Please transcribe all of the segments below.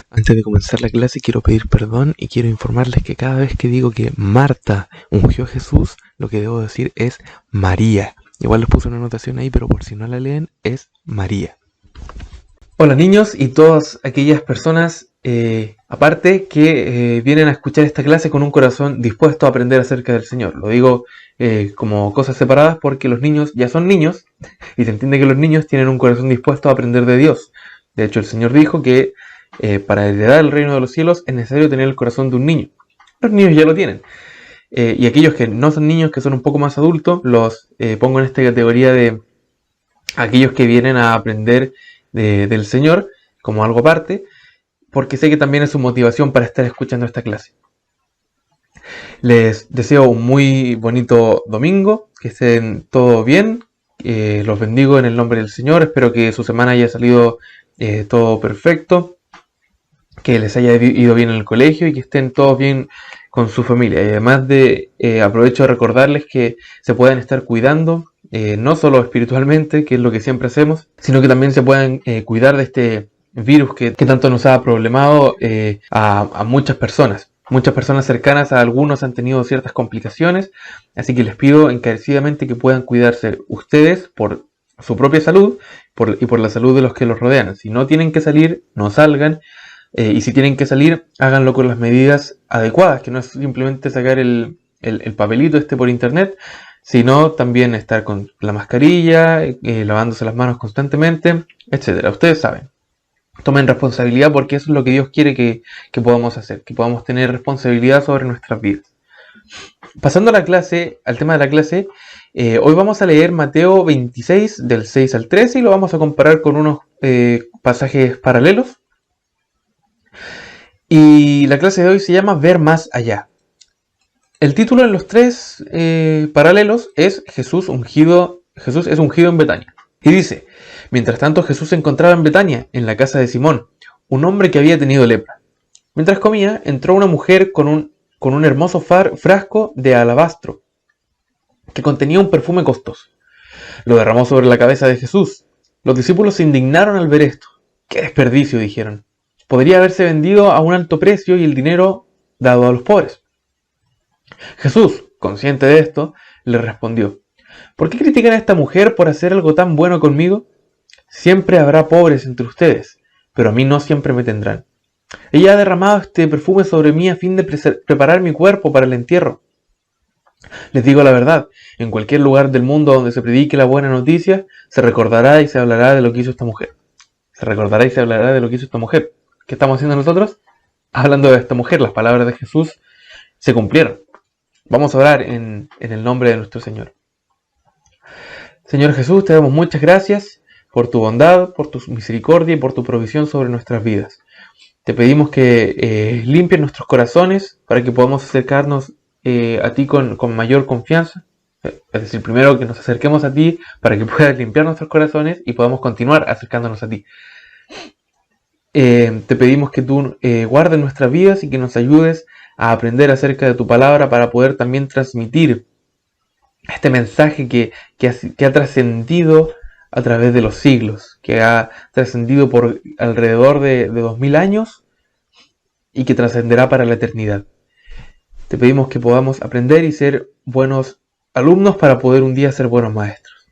Antes de comenzar la clase quiero pedir perdón y quiero informarles que cada vez que digo que Marta ungió a Jesús, lo que debo decir es María. Igual les puse una anotación ahí, pero por si no la leen, es María. Hola niños y todas aquellas personas aparte que vienen a escuchar esta clase con un corazón dispuesto a aprender acerca del Señor. Lo digo como cosas separadas porque los niños ya son niños y se entiende que los niños tienen un corazón dispuesto a aprender de Dios. De hecho, el Señor dijo que para heredar el reino de los cielos es necesario tener el corazón de un niño. Los niños ya lo tienen. Y aquellos que no son niños, que son un poco más adultos, los pongo en esta categoría de aquellos que vienen a aprender del Señor como algo aparte, porque sé que también es su motivación para estar escuchando esta clase. Les deseo un muy bonito domingo, que estén todo bien, los bendigo en el nombre del Señor, espero que su semana haya salido todo perfecto, que les haya ido bien en el colegio y que estén todos bien con su familia. Y además aprovecho de recordarles que se pueden estar cuidando, no solo espiritualmente, que es lo que siempre hacemos, sino que también se pueden cuidar de este virus que tanto nos ha problemado a muchas personas. Muchas personas cercanas a algunos han tenido ciertas complicaciones, así que les pido encarecidamente que puedan cuidarse ustedes por su propia salud y por la salud de los que los rodean. Si no tienen que salir, no salgan. Y si tienen que salir, háganlo con las medidas adecuadas, que no es simplemente sacar el papelito por internet, sino también estar con la mascarilla, lavándose las manos constantemente, etc. Ustedes saben. Tomen responsabilidad porque eso es lo que Dios quiere que podamos hacer, que podamos tener responsabilidad sobre nuestras vidas. Pasando a la clase, al tema de la clase, hoy vamos a leer Mateo 26 del 6 al 13 y lo vamos a comparar con unos pasajes paralelos. Y la clase de hoy se llama Ver más allá. El título en los tres paralelos es Jesús es ungido en Betania. Y dice: mientras tanto Jesús se encontraba en Betania, en la casa de Simón, un hombre que había tenido lepra. Mientras comía, entró una mujer con un hermoso frasco de alabastro que contenía un perfume costoso. Lo derramó sobre la cabeza de Jesús. Los discípulos se indignaron al ver esto. ¡Qué desperdicio!, dijeron. Podría haberse vendido a un alto precio y el dinero dado a los pobres. Jesús, consciente de esto, le respondió: ¿por qué critican a esta mujer por hacer algo tan bueno conmigo? Siempre habrá pobres entre ustedes, pero a mí no siempre me tendrán. Ella ha derramado este perfume sobre mí a fin de preparar mi cuerpo para el entierro. Les digo la verdad, en cualquier lugar del mundo donde se predique la buena noticia, se recordará y se hablará de lo que hizo esta mujer. Se recordará y se hablará de lo que hizo esta mujer. ¿Qué estamos haciendo nosotros? Hablando de esta mujer. Las palabras de Jesús se cumplieron. Vamos a orar en el nombre de nuestro Señor. Señor Jesús, te damos muchas gracias por tu bondad, por tu misericordia y por tu provisión sobre nuestras vidas. Te pedimos que limpies nuestros corazones para que podamos acercarnos a ti con mayor confianza. Es decir, primero que nos acerquemos a ti para que puedas limpiar nuestros corazones y podamos continuar acercándonos a ti. Te pedimos que tú guardes nuestras vidas y que nos ayudes a aprender acerca de tu palabra para poder también transmitir este mensaje que ha trascendido a través de los siglos, que ha trascendido por alrededor de 2000 años y que trascenderá para la eternidad. Te pedimos que podamos aprender y ser buenos alumnos para poder un día ser buenos maestros.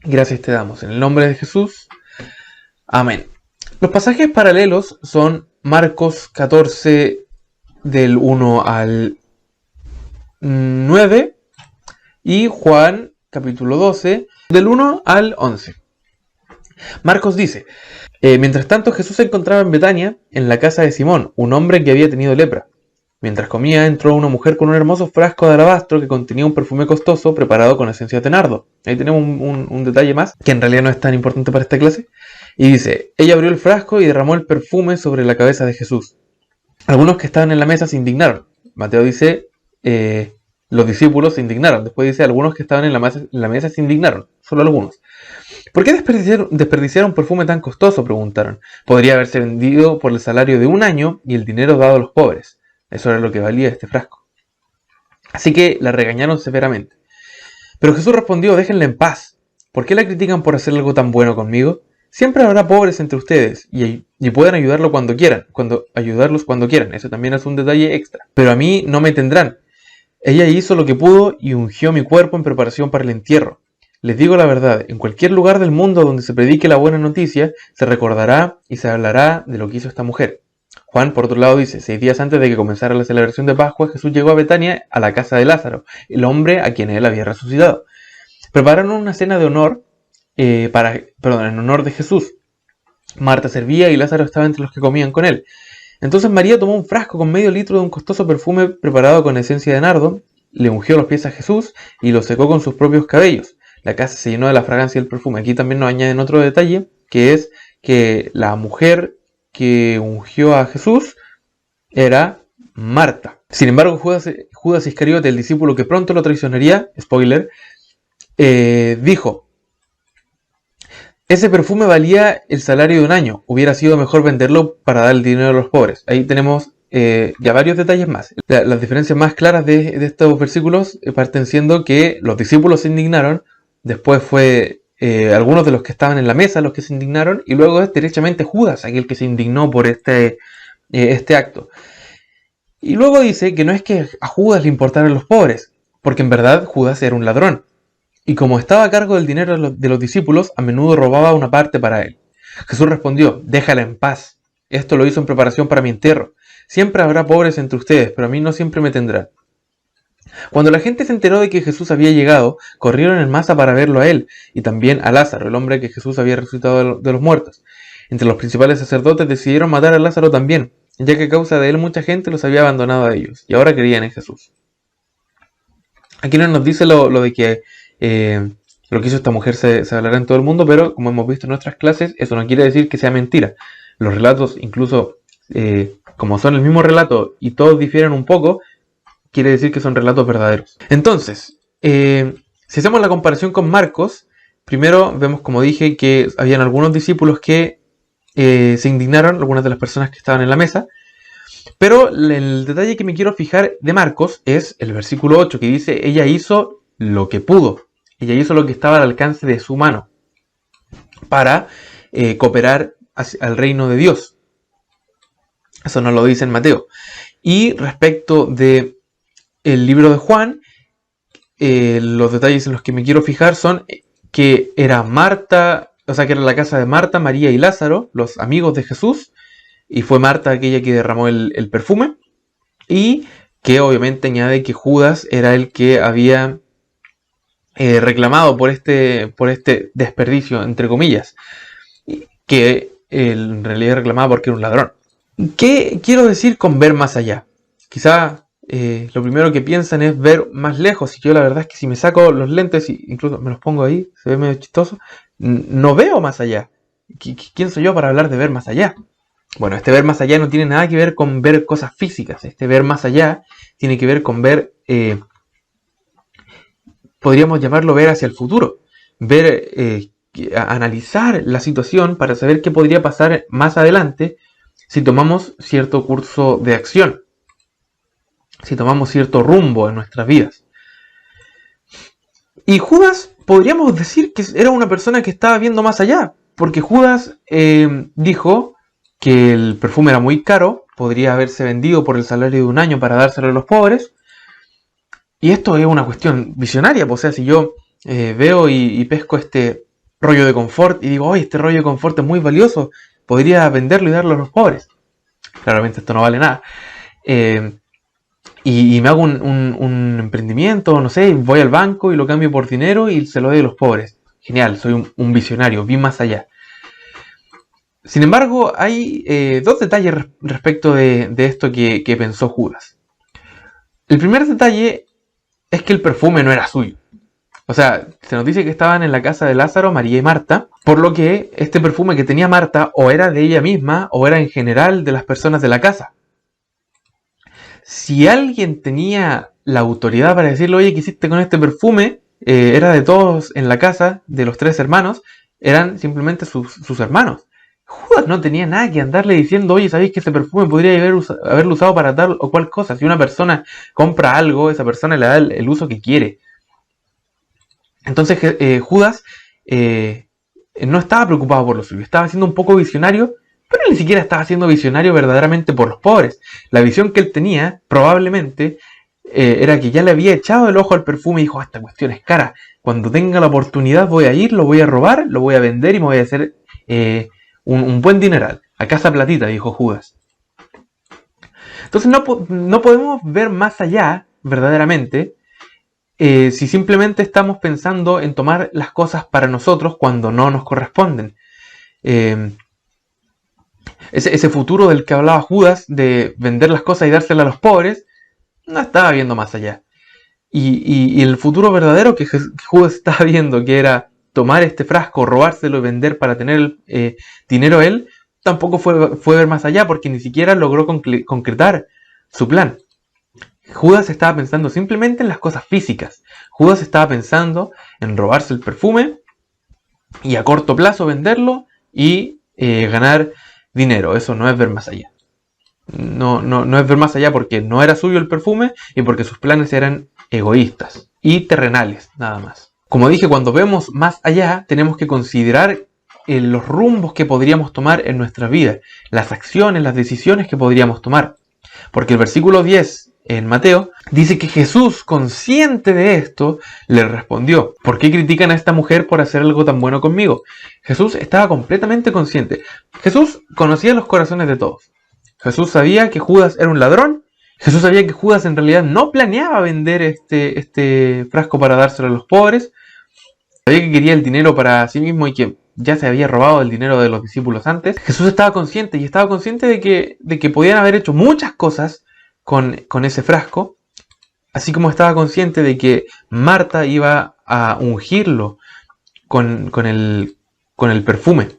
Gracias te damos en el nombre de Jesús. Amén. Los pasajes paralelos son Marcos 14 del 1 al 9 y Juan capítulo 12 del 1 al 11. Marcos dice: mientras tanto Jesús se encontraba en Betania, en la casa de Simón, un hombre que había tenido lepra. Mientras comía, entró una mujer con un hermoso frasco de alabastro que contenía un perfume costoso preparado con esencia de nardo. Ahí tenemos un detalle más, que en realidad no es tan importante para esta clase. Y dice: ella abrió el frasco y derramó el perfume sobre la cabeza de Jesús. Algunos que estaban en la mesa se indignaron. Mateo dice, los discípulos se indignaron. Después dice, algunos que estaban en la mesa se indignaron. Solo algunos. ¿Por qué desperdiciar un perfume tan costoso?, preguntaron. Podría haberse vendido por el salario de un año y el dinero dado a los pobres. Eso era lo que valía este frasco. Así que la regañaron severamente. Pero Jesús respondió: déjenla en paz. ¿Por qué la critican por hacer algo tan bueno conmigo? Siempre habrá pobres entre ustedes y pueden ayudarlos cuando quieran. Eso también es un detalle extra. Pero a mí no me tendrán. Ella hizo lo que pudo y ungió mi cuerpo en preparación para el entierro. Les digo la verdad, en cualquier lugar del mundo donde se predique la buena noticia, se recordará y se hablará de lo que hizo esta mujer. Juan, por otro lado, dice, 6 días antes de que comenzara la celebración de Pascua, Jesús llegó a Betania, a la casa de Lázaro, el hombre a quien él había resucitado. Prepararon una cena de honor, en honor de Jesús. Marta servía y Lázaro estaba entre los que comían con él. Entonces María tomó un frasco con medio litro de un costoso perfume preparado con esencia de nardo, le ungió los pies a Jesús y los secó con sus propios cabellos. La casa se llenó de la fragancia del perfume. Aquí también nos añaden otro detalle, que es que la mujer que ungió a Jesús era Marta. Sin embargo, Judas Iscariote, el discípulo que pronto lo traicionaría, spoiler, dijo: ese perfume valía el salario de un año. Hubiera sido mejor venderlo para dar el dinero a los pobres. Ahí tenemos ya varios detalles más. Las diferencias más claras de estos versículos parten siendo que los discípulos se indignaron, después fue algunos de los que estaban en la mesa los que se indignaron, y luego es derechamente Judas aquel que se indignó por este acto. Y luego dice que no es que a Judas le importaran los pobres, porque en verdad Judas era un ladrón. Y como estaba a cargo del dinero de los discípulos, a menudo robaba una parte para él. Jesús respondió: déjala en paz. Esto lo hizo en preparación para mi entierro. Siempre habrá pobres entre ustedes, pero a mí no siempre me tendrán. Cuando la gente se enteró de que Jesús había llegado, corrieron en masa para verlo a él, y también a Lázaro, el hombre que Jesús había resucitado de los muertos. Entre los principales sacerdotes decidieron matar a Lázaro también, ya que a causa de él mucha gente los había abandonado a ellos, y ahora creían en Jesús. Aquí no nos dice lo de que lo que hizo esta mujer se hablará en todo el mundo, pero como hemos visto en nuestras clases, eso no quiere decir que sea mentira. Los relatos, incluso como son el mismo relato y todos difieren un poco, quiere decir que son relatos verdaderos. Entonces, si hacemos la comparación con Marcos, primero vemos, como dije, que habían algunos discípulos que se indignaron, algunas de las personas que estaban en la mesa, pero el detalle que me quiero fijar de Marcos es el versículo 8, que dice: ella hizo lo que pudo. Ella hizo lo que estaba al alcance de su mano para cooperar al reino de Dios. Eso nos lo dice en Mateo. Y respecto de el libro de Juan, los detalles en los que me quiero fijar son que era Marta, o sea que era la casa de Marta, María y Lázaro, los amigos de Jesús, y fue Marta aquella que derramó el perfume, y que obviamente añade que Judas era el que había reclamado por este desperdicio, entre comillas, que en realidad reclamaba porque era un ladrón. ¿Qué quiero decir con ver más allá? Quizá lo primero que piensan es ver más lejos, y yo la verdad es que si me saco los lentes y incluso me los pongo ahí, se ve medio chistoso, no veo más allá. ¿Quién soy yo para hablar de ver más allá? Bueno, este ver más allá no tiene nada que ver con ver cosas físicas. Este ver más allá tiene que ver con ver, podríamos llamarlo ver hacia el futuro. Ver, analizar la situación para saber qué podría pasar más adelante si tomamos cierto curso de acción, si tomamos cierto rumbo en nuestras vidas. Y Judas, podríamos decir que era una persona que estaba viendo más allá, porque Judas dijo que el perfume era muy caro, podría haberse vendido por el salario de un año para dárselo a los pobres, y esto es una cuestión visionaria. O sea, si yo veo y pesco este rollo de confort y digo: oye, este rollo de confort es muy valioso, podría venderlo y darlo a los pobres. Claramente esto no vale nada. Y me hago un emprendimiento, no sé, voy al banco y lo cambio por dinero y se lo doy a los pobres. Genial, soy un visionario, vi más allá. Sin embargo, hay dos detalles respecto de esto que pensó Judas. El primer detalle es que el perfume no era suyo. O sea, se nos dice que estaban en la casa de Lázaro, María y Marta, por lo que este perfume que tenía Marta o era de ella misma o era en general de las personas de la casa. Si alguien tenía la autoridad para decirle: oye, ¿qué hiciste con este perfume? Era de todos en la casa, de los 3 hermanos, eran simplemente sus hermanos. Judas no tenía nada que andarle diciendo: oye, ¿sabéis que ese perfume podría haberlo usado para tal o cual cosa? Si una persona compra algo, esa persona le da el uso que quiere. Entonces Judas no estaba preocupado por lo suyo, estaba siendo un poco visionario, pero ni siquiera estaba siendo visionario verdaderamente por los pobres. La visión que él tenía, probablemente, era que ya le había echado el ojo al perfume y dijo, esta cuestión es cara, cuando tenga la oportunidad voy a ir, lo voy a robar, lo voy a vender y me voy a hacer un buen dineral. A casa platita, dijo Judas. Entonces no podemos ver más allá, verdaderamente, si simplemente estamos pensando en tomar las cosas para nosotros cuando no nos corresponden. Ese futuro del que hablaba Judas, de vender las cosas y dárselas a los pobres, no estaba viendo más allá. Y el futuro verdadero que Judas estaba viendo, que era tomar este frasco, robárselo y vender para tener dinero él, tampoco fue ver más allá, porque ni siquiera logró concretar su plan. Judas estaba pensando simplemente en las cosas físicas. Judas estaba pensando en robarse el perfume y a corto plazo venderlo y ganar dinero. Eso no es ver más allá. No es ver más allá porque no era suyo el perfume y porque sus planes eran egoístas y terrenales, nada más. Como dije, cuando vemos más allá, tenemos que considerar los rumbos que podríamos tomar en nuestra vida, las acciones, las decisiones que podríamos tomar. Porque el versículo 10 en Mateo dice que Jesús, consciente de esto, le respondió: ¿por qué critican a esta mujer por hacer algo tan bueno conmigo? Jesús estaba completamente consciente. Jesús conocía los corazones de todos. Jesús sabía que Judas era un ladrón. Jesús sabía que Judas en realidad no planeaba vender este frasco para dárselo a los pobres. Sabía que quería el dinero para sí mismo y que ya se había robado el dinero de los discípulos antes. Jesús estaba consciente de que podían haber hecho muchas cosas con ese frasco, así como estaba consciente de que Marta iba a ungirlo con el perfume.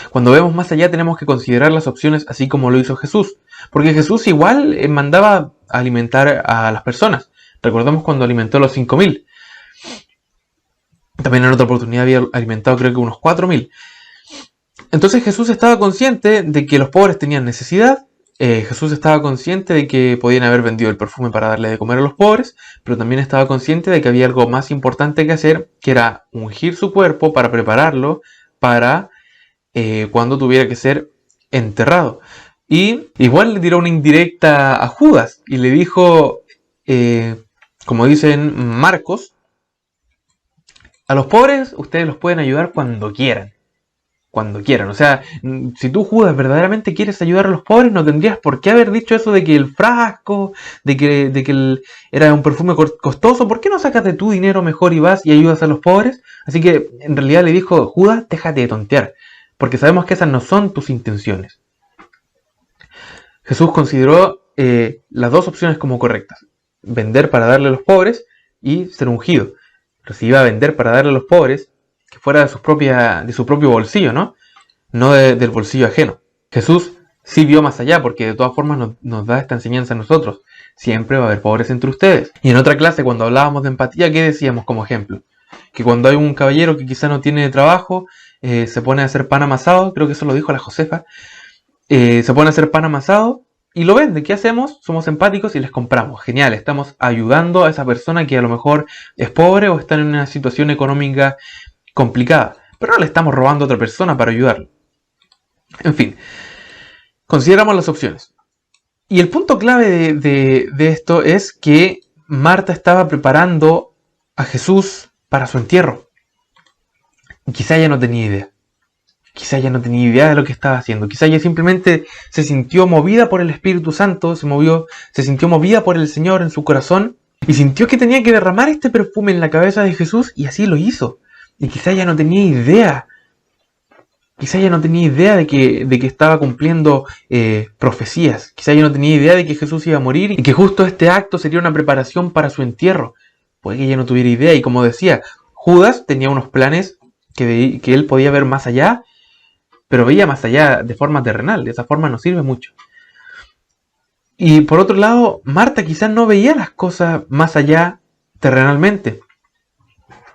Cuando vemos más allá tenemos que considerar las opciones así como lo hizo Jesús, porque Jesús igual mandaba a alimentar a las personas. Recordamos cuando alimentó a los 5.000. También en otra oportunidad había alimentado creo que unos 4.000. Entonces Jesús estaba consciente de que los pobres tenían necesidad. Jesús estaba consciente de que podían haber vendido el perfume para darle de comer a los pobres, pero también estaba consciente de que había algo más importante que hacer, que era ungir su cuerpo para prepararlo para cuando tuviera que ser enterrado. Y igual le tiró una indirecta a Judas y le dijo, como dicen Marcos, a los pobres ustedes los pueden ayudar cuando quieran. Cuando quieran. O sea, si tú, Judas, verdaderamente quieres ayudar a los pobres, no tendrías por qué haber dicho eso de que el frasco, de que era un perfume costoso. ¿Por qué no sacas de tu dinero mejor y vas y ayudas a los pobres? Así que en realidad le dijo, Judas, déjate de tontear, porque sabemos que esas no son tus intenciones. Jesús consideró las dos opciones como correctas: vender para darle a los pobres y ser ungido. Pero si iba a vender para darle a los pobres, que fuera de su propio bolsillo, ¿no? No del bolsillo ajeno. Jesús sí vio más allá, porque de todas formas nos da esta enseñanza a nosotros. Siempre va a haber pobres entre ustedes. Y en otra clase, cuando hablábamos de empatía, ¿qué decíamos como ejemplo? Que cuando hay un caballero que quizá no tiene trabajo, se pone a hacer pan amasado, creo que eso lo dijo la Josefa, se pone a hacer pan amasado y lo vende. ¿Qué hacemos? Somos empáticos y les compramos. Genial, estamos ayudando a esa persona que a lo mejor es pobre o está en una situación económica complicada, pero no le estamos robando a otra persona para ayudarlo. En fin, consideramos las opciones. Y el punto clave de esto es que Marta estaba preparando a Jesús para su entierro. Y quizá ella no tenía idea. Quizá ella no tenía idea de lo que estaba haciendo. Quizá ella simplemente se sintió movida por el Espíritu Santo, se sintió movida por el Señor en su corazón y sintió que tenía que derramar este perfume en la cabeza de Jesús, y así lo hizo. Y quizá ella no tenía idea. Quizá ella no tenía idea de que estaba cumpliendo profecías. Quizá ella no tenía idea de que Jesús iba a morir y que justo este acto sería una preparación para su entierro. Puede que ella no tuviera idea. Y como decía, Judas tenía unos planes que él podía ver más allá, pero veía más allá de forma terrenal. De esa forma no sirve mucho. Y por otro lado, Marta quizás no veía las cosas más allá terrenalmente,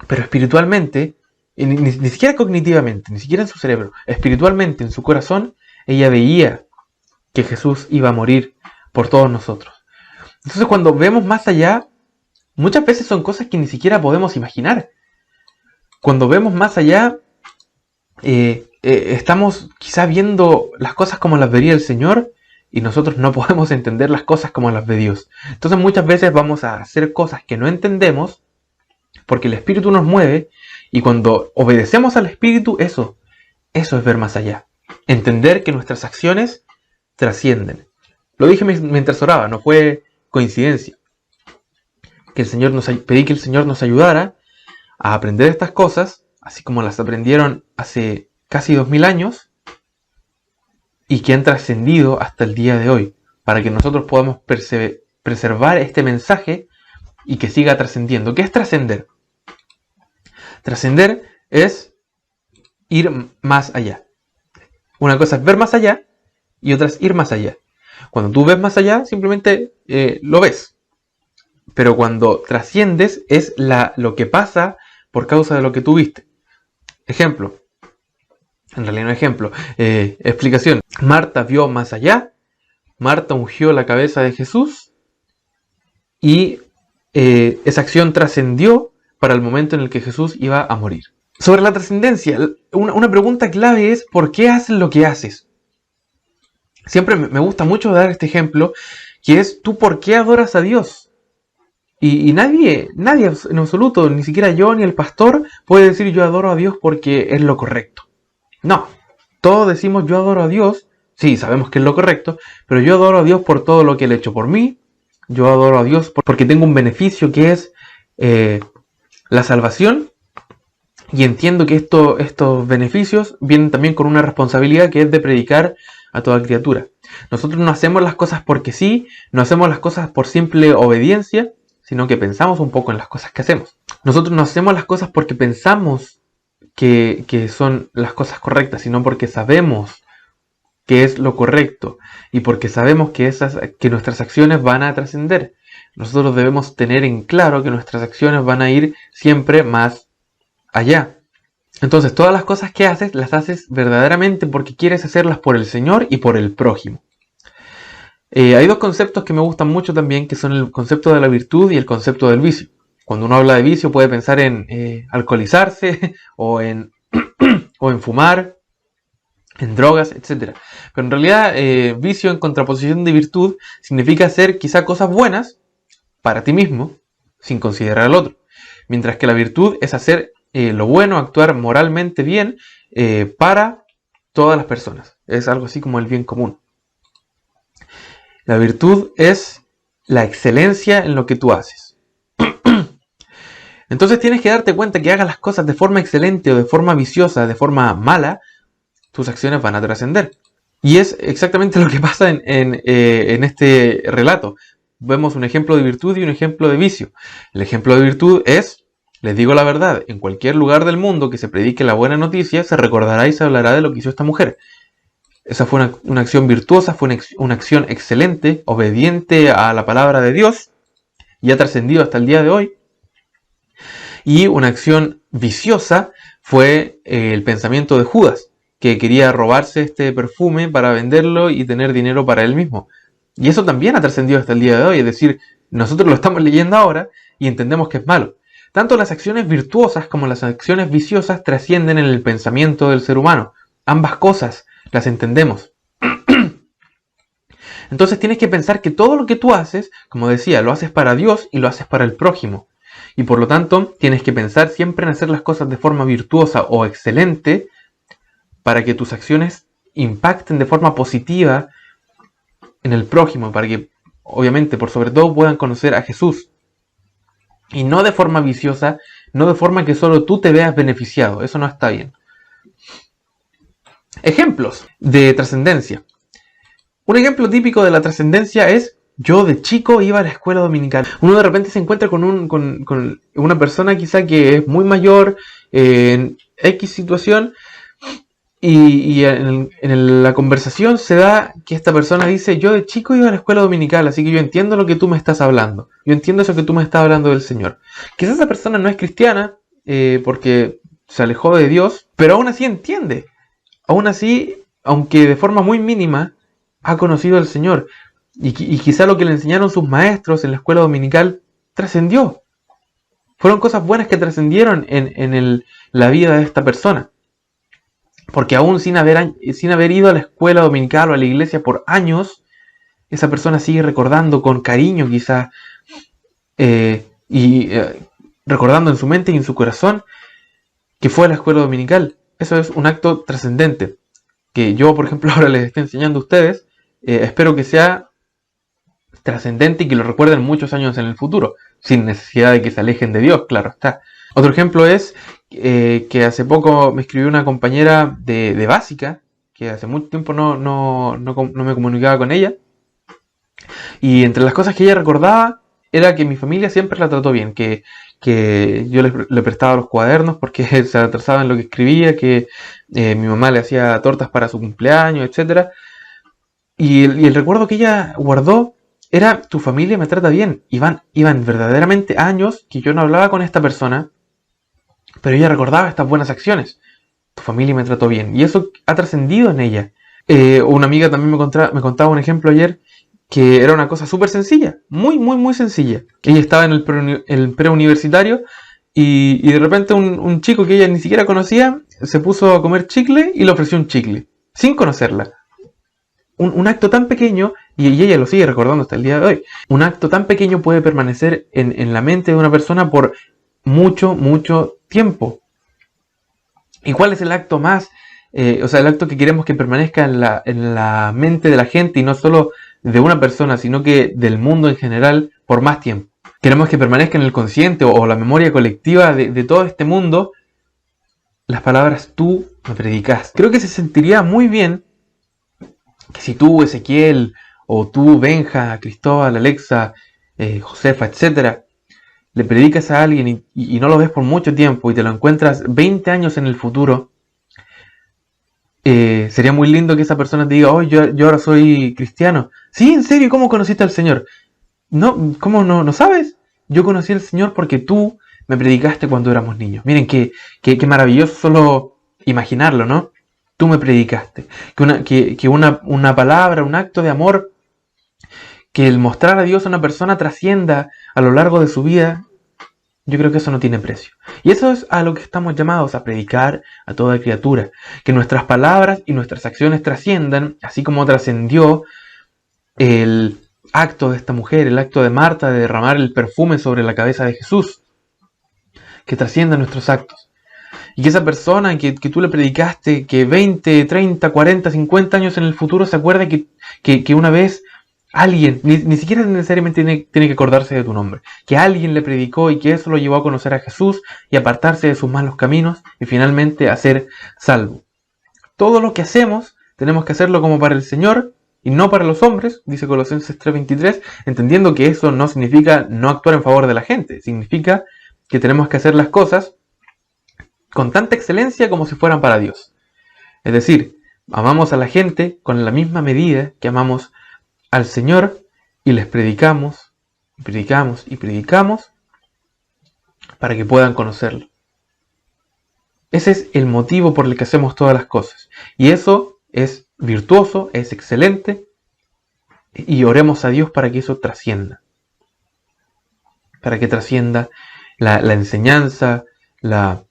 pero espiritualmente, ni siquiera cognitivamente, ni siquiera en su cerebro, espiritualmente, en su corazón, ella veía que Jesús iba a morir por todos nosotros. Entonces, cuando vemos más allá, muchas veces son cosas que ni siquiera podemos imaginar. cuando vemos más allá, estamos quizá viendo las cosas como las vería el Señor y nosotros no podemos entender las cosas como las ve Dios. Entonces muchas veces vamos a hacer cosas que no entendemos porque el Espíritu nos mueve y cuando obedecemos al Espíritu, eso es ver más allá. Entender que nuestras acciones trascienden. Lo dije mientras oraba, no fue coincidencia. Pedí que el Señor nos ayudara a aprender estas cosas, así como las aprendieron hace casi 2000 años, y que han trascendido hasta el día de hoy, para que nosotros podamos preservar este mensaje y que siga trascendiendo. ¿Qué es trascender? Trascender es ir más allá. Una cosa es ver más allá y otra es ir más allá. Cuando tú ves más allá, simplemente lo ves. Pero cuando trasciendes es lo que pasa por causa de lo que tú viste. Ejemplo. En realidad no ejemplo. Explicación. Marta vio más allá. Marta ungió la cabeza de Jesús. Y esa acción trascendió para el momento en el que Jesús iba a morir. Sobre la trascendencia, una pregunta clave es ¿por qué haces lo que haces? Siempre me gusta mucho dar este ejemplo, que es ¿tú por qué adoras a Dios? Y nadie en absoluto, ni siquiera yo ni el pastor, puede decir yo adoro a Dios porque es lo correcto. No, todos decimos yo adoro a Dios, sí, sabemos que es lo correcto, pero yo adoro a Dios por todo lo que Él ha hecho por mí, yo adoro a Dios porque tengo un beneficio que es la salvación, y entiendo que estos beneficios vienen también con una responsabilidad que es de predicar a toda criatura. Nosotros no hacemos las cosas porque sí, no hacemos las cosas por simple obediencia, sino que pensamos un poco en las cosas que hacemos. Nosotros no hacemos las cosas porque pensamos que son las cosas correctas, sino porque sabemos que es lo correcto y porque sabemos que nuestras acciones van a trascender. Nosotros debemos tener en claro que nuestras acciones van a ir siempre más allá. Entonces, todas las cosas que haces, las haces verdaderamente porque quieres hacerlas por el Señor y por el prójimo. Hay dos conceptos que me gustan mucho también, que son el concepto de la virtud y el concepto del vicio. Cuando uno habla de vicio puede pensar en alcoholizarse o en fumar, en drogas, etc. Pero en realidad vicio en contraposición de virtud significa hacer quizá cosas buenas para ti mismo sin considerar al otro. Mientras que la virtud es hacer lo bueno, actuar moralmente bien para todas las personas. Es algo así como el bien común. La virtud es la excelencia en lo que tú haces. Entonces tienes que darte cuenta que hagas las cosas de forma excelente o de forma viciosa, de forma mala, tus acciones van a trascender. Y es exactamente lo que pasa en este relato. Vemos un ejemplo de virtud y un ejemplo de vicio. El ejemplo de virtud es, les digo la verdad, en cualquier lugar del mundo que se predique la buena noticia, se recordará y se hablará de lo que hizo esta mujer. Esa fue una acción virtuosa, fue una acción excelente, obediente a la palabra de Dios, y ha trascendido hasta el día de hoy. Y una acción viciosa fue el pensamiento de Judas, que quería robarse este perfume para venderlo y tener dinero para él mismo. Y eso también ha trascendido hasta el día de hoy, es decir, nosotros lo estamos leyendo ahora y entendemos que es malo. Tanto las acciones virtuosas como las acciones viciosas trascienden en el pensamiento del ser humano. Ambas cosas las entendemos. Entonces tienes que pensar que todo lo que tú haces, como decía, lo haces para Dios y lo haces para el prójimo. Y por lo tanto, tienes que pensar siempre en hacer las cosas de forma virtuosa o excelente para que tus acciones impacten de forma positiva en el prójimo, para que, obviamente, por sobre todo puedan conocer a Jesús. Y no de forma viciosa, no de forma que solo tú te veas beneficiado. Eso no está bien. Ejemplos de trascendencia. Un ejemplo típico de la trascendencia es: yo de chico iba a la escuela dominical. Uno de repente se encuentra con una persona quizá que es muy mayor en X situación y en la conversación se da que esta persona dice: yo de chico iba a la escuela dominical, así que yo entiendo lo que tú me estás hablando. Yo entiendo eso que tú me estás hablando del Señor. Quizás esa persona no es cristiana porque se alejó de Dios, pero aún así entiende. Aún así, aunque de forma muy mínima, ha conocido al Señor. Y quizá lo que le enseñaron sus maestros en la escuela dominical trascendió. Fueron cosas buenas que trascendieron en la vida de esta persona. Porque aún sin haber ido a la escuela dominical o a la iglesia por años, esa persona sigue recordando con cariño quizás, recordando en su mente y en su corazón que fue a la escuela dominical. Eso es un acto trascendente, que yo, por ejemplo, ahora les estoy enseñando a ustedes. Espero que sea trascendente y que lo recuerden muchos años en el futuro, sin necesidad de que se alejen de Dios, claro está. Otro ejemplo es que hace poco me escribió una compañera de básica, que hace mucho tiempo no me comunicaba con ella, y entre las cosas que ella recordaba era que mi familia siempre la trató bien, que yo le prestaba los cuadernos porque se atrasaba en lo que escribía, que mi mamá le hacía tortas para su cumpleaños, etc. Y el recuerdo que ella guardó era: tu familia me trata bien. Iban verdaderamente años que yo no hablaba con esta persona, pero ella recordaba estas buenas acciones. Tu familia me trató bien. Y eso ha trascendido en ella. Una amiga también me contaba un ejemplo ayer que era una cosa súper sencilla, muy sencilla. Ella estaba en el preuniversitario y de repente un chico que ella ni siquiera conocía se puso a comer chicle y le ofreció un chicle, sin conocerla. Un acto tan pequeño, y ella lo sigue recordando hasta el día de hoy, un acto tan pequeño puede permanecer en la mente de una persona por mucho tiempo. ¿Y cuál es el acto más, el acto que queremos que permanezca en la mente de la gente, y no solo de una persona, sino que del mundo en general, por más tiempo? Queremos que permanezca en el consciente o la memoria colectiva de todo este mundo las palabras: tú me predicaste. Creo que se sentiría muy bien que si tú, Ezequiel, o tú, Benja, Cristóbal, Alexa, Josefa, etc., le predicas a alguien y no lo ves por mucho tiempo y te lo encuentras 20 años en el futuro, sería muy lindo que esa persona te diga: oh, yo ahora soy cristiano. Sí, en serio, ¿cómo conociste al Señor? No, ¿cómo no sabes? Yo conocí al Señor porque tú me predicaste cuando éramos niños. Miren, qué maravilloso solo imaginarlo, ¿no? Tú me predicaste. Que una palabra, un acto de amor, que el mostrar a Dios a una persona trascienda a lo largo de su vida, yo creo que eso no tiene precio. Y eso es a lo que estamos llamados, a predicar a toda criatura. Que nuestras palabras y nuestras acciones trasciendan, así como trascendió el acto de esta mujer, el acto de Marta de derramar el perfume sobre la cabeza de Jesús. Que trasciendan nuestros actos. Y que esa persona que tú le predicaste, que 20, 30, 40, 50 años en el futuro se acuerde que una vez alguien, ni siquiera necesariamente tiene que acordarse de tu nombre, que alguien le predicó y que eso lo llevó a conocer a Jesús y apartarse de sus malos caminos y finalmente a ser salvo. Todo lo que hacemos tenemos que hacerlo como para el Señor y no para los hombres, dice Colosenses 3:23, entendiendo que eso no significa no actuar en favor de la gente, significa que tenemos que hacer las cosas con tanta excelencia como si fueran para Dios. Es decir, amamos a la gente con la misma medida que amamos al Señor y les predicamos para que puedan conocerlo. Ese es el motivo por el que hacemos todas las cosas. Y eso es virtuoso, es excelente, y oremos a Dios para que eso trascienda. Para que trascienda la enseñanza, la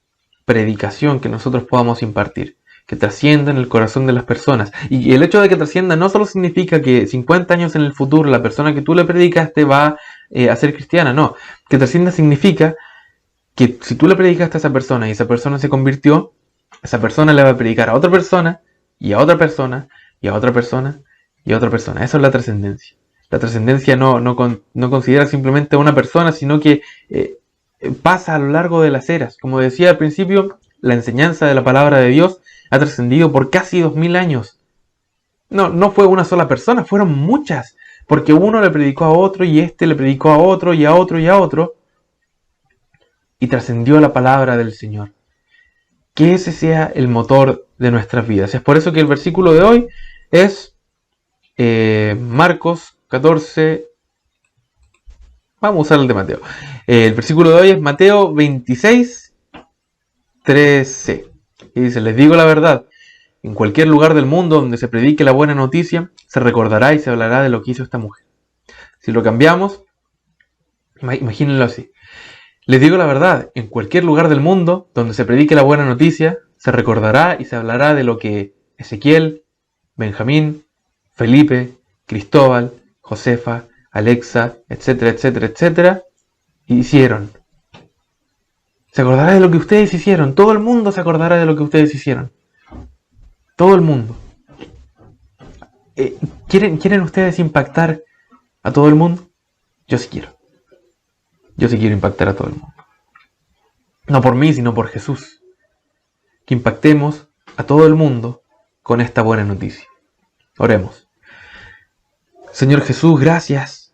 predicación que nosotros podamos impartir. Que trascienda en el corazón de las personas. Y el hecho de que trascienda no solo significa que 50 años en el futuro la persona que tú le predicaste va a ser cristiana, no. Que trascienda significa que si tú le predicaste a esa persona y esa persona se convirtió, esa persona le va a predicar a otra persona, y a otra persona, y a otra persona, y a otra persona. Eso es la trascendencia. La trascendencia no considera simplemente a una persona, sino que pasa a lo largo de las eras. Como decía al principio, la enseñanza de la palabra de Dios ha trascendido por casi 2000 años. No fue una sola persona, fueron muchas. Porque uno le predicó a otro, y este le predicó a otro, y a otro, y a otro. Y trascendió la palabra del Señor. Que ese sea el motor de nuestras vidas. Es por eso que el versículo de hoy es Marcos 14. Vamos a usar el de Mateo. El versículo de hoy es Mateo 26, 13. Y dice: les digo la verdad, en cualquier lugar del mundo donde se predique la buena noticia, se recordará y se hablará de lo que hizo esta mujer. Si lo cambiamos, imagínenlo así. Les digo la verdad, en cualquier lugar del mundo donde se predique la buena noticia, se recordará y se hablará de lo que Ezequiel, Benjamín, Felipe, Cristóbal, Josefa, Alexa, etcétera, etcétera, etcétera, hicieron. Se acordará de lo que ustedes hicieron. Todo el mundo se acordará de lo que ustedes hicieron. Todo el mundo. ¿Quieren ustedes impactar a todo el mundo? Yo sí quiero. Yo sí quiero impactar a todo el mundo. No por mí, sino por Jesús. Que impactemos a todo el mundo con esta buena noticia. Oremos. Señor Jesús, gracias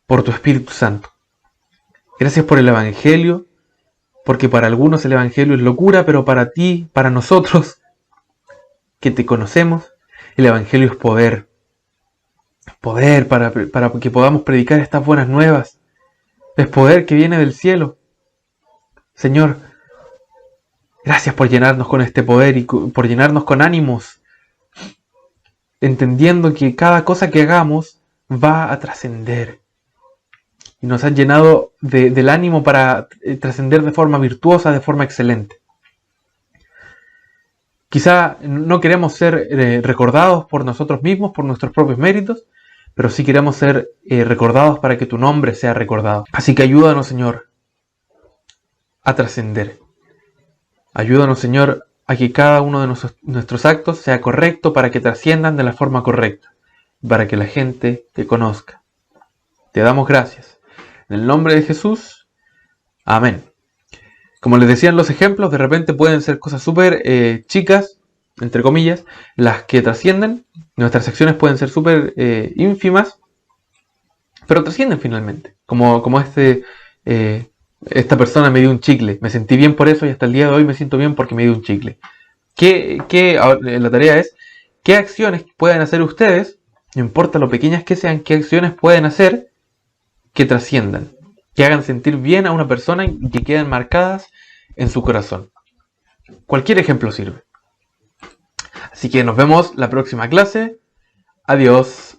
por tu Espíritu Santo. Gracias por el Evangelio, porque para algunos el Evangelio es locura, pero para ti, para nosotros, que te conocemos, el Evangelio es poder. Poder para que podamos predicar estas buenas nuevas. Es poder que viene del cielo. Señor, gracias por llenarnos con este poder y por llenarnos con ánimos, entendiendo que cada cosa que hagamos va a trascender. Y nos han llenado del ánimo para trascender de forma virtuosa, de forma excelente. Quizá no queremos ser recordados por nosotros mismos, por nuestros propios méritos, pero sí queremos ser recordados para que tu nombre sea recordado. Así que ayúdanos, Señor, a trascender. Ayúdanos, Señor, a que cada uno de nuestros actos sea correcto para que trasciendan de la forma correcta, para que la gente te conozca. Te damos gracias. En el nombre de Jesús, amén. Como les decía en los ejemplos, de repente pueden ser cosas súper chicas, entre comillas, las que trascienden. Nuestras acciones pueden ser súper ínfimas, pero trascienden finalmente. Como esta persona me dio un chicle. Me sentí bien por eso y hasta el día de hoy me siento bien porque me dio un chicle. La tarea es, ¿qué acciones pueden hacer ustedes? No importa lo pequeñas que sean, ¿qué acciones pueden hacer que trasciendan? Que hagan sentir bien a una persona y que queden marcadas en su corazón. Cualquier ejemplo sirve. Así que nos vemos la próxima clase. Adiós.